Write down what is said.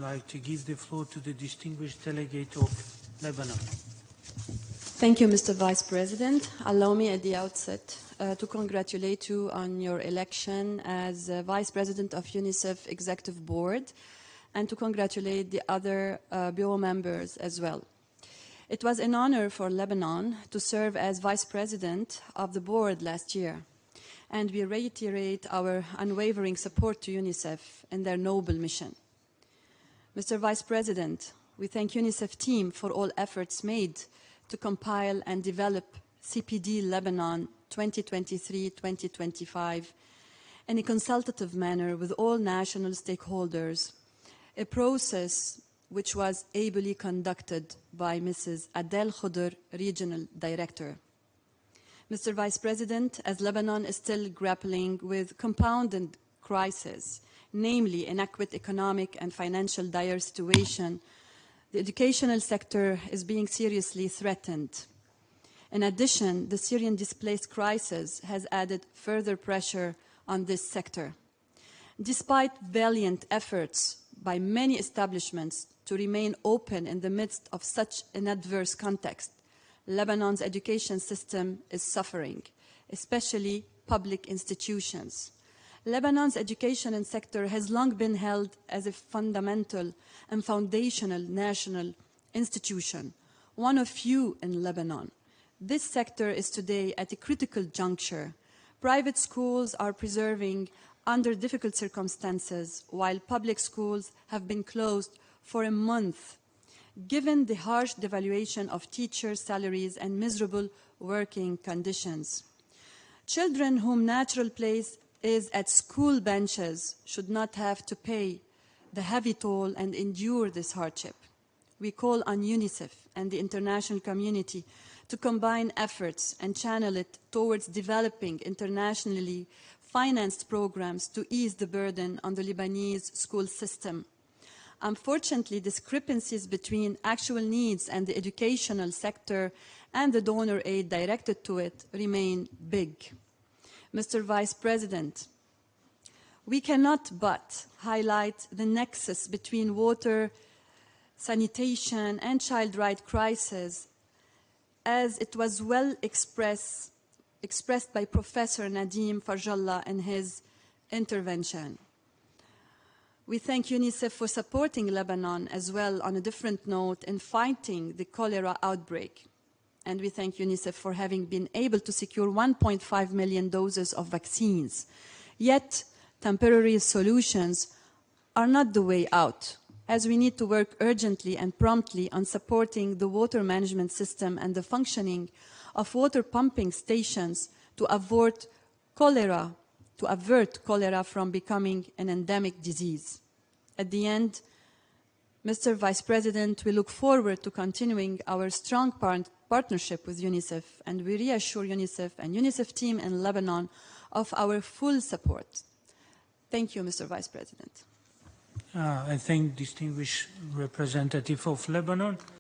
I'd like to give the floor to the distinguished delegate of Lebanon. Thank you, Mr. Vice President. Allow me at the outset to congratulate you on your election as Vice President of UNICEF Executive Board and to congratulate the other Bureau members as well. It was an honor for Lebanon to serve as Vice President of the Board last year, and we reiterate our unwavering support to UNICEF in their noble mission. Mr. Vice President, we thank UNICEF team for all efforts made to compile and develop CPD Lebanon 2023-2025 in a consultative manner with all national stakeholders, a process which was ably conducted by Mrs. Adel Khouder, Regional Director. Mr. Vice President, as Lebanon is still grappling with compounded crises, namely inadequate economic and financial dire situation, the educational sector is being seriously threatened. In addition, the Syrian displaced crisis has added further pressure on this sector. Despite valiant efforts by many establishments to remain open in the midst of such an adverse context, Lebanon's education system is suffering, especially public institutions. Lebanon's education sector has long been held as a fundamental and foundational national institution, one of few in Lebanon. This sector is today at a critical juncture. Private schools are preserving under difficult circumstances, while public schools have been closed for a month, given the harsh devaluation of teachers' salaries and miserable working conditions. Children whom natural place is at school benches should not have to pay the heavy toll and endure this hardship. We call on UNICEF and the international community to combine efforts and channel it towards developing internationally financed programs to ease the burden on the Lebanese school system. Unfortunately, discrepancies between actual needs and the educational sector and the donor aid directed to it remain big. Mr. Vice President, we cannot but highlight the nexus between water, sanitation, and child rights crisis, as it was well expressed by Professor Nadim Farjallah in his intervention. We thank UNICEF for supporting Lebanon as well on a different note in fighting the cholera outbreak. And we thank UNICEF for having been able to secure 1.5 million doses of vaccines. Yet, temporary solutions are not the way out, as we need to work urgently and promptly on supporting the water management system and the functioning of water pumping stations to avert cholera from becoming an endemic disease. At the end, Mr. Vice President, we look forward to continuing our strong partnership with UNICEF, and we reassure UNICEF and UNICEF team in Lebanon of our full support. Thank you, Mr. Vice President. I thank distinguished representative of Lebanon.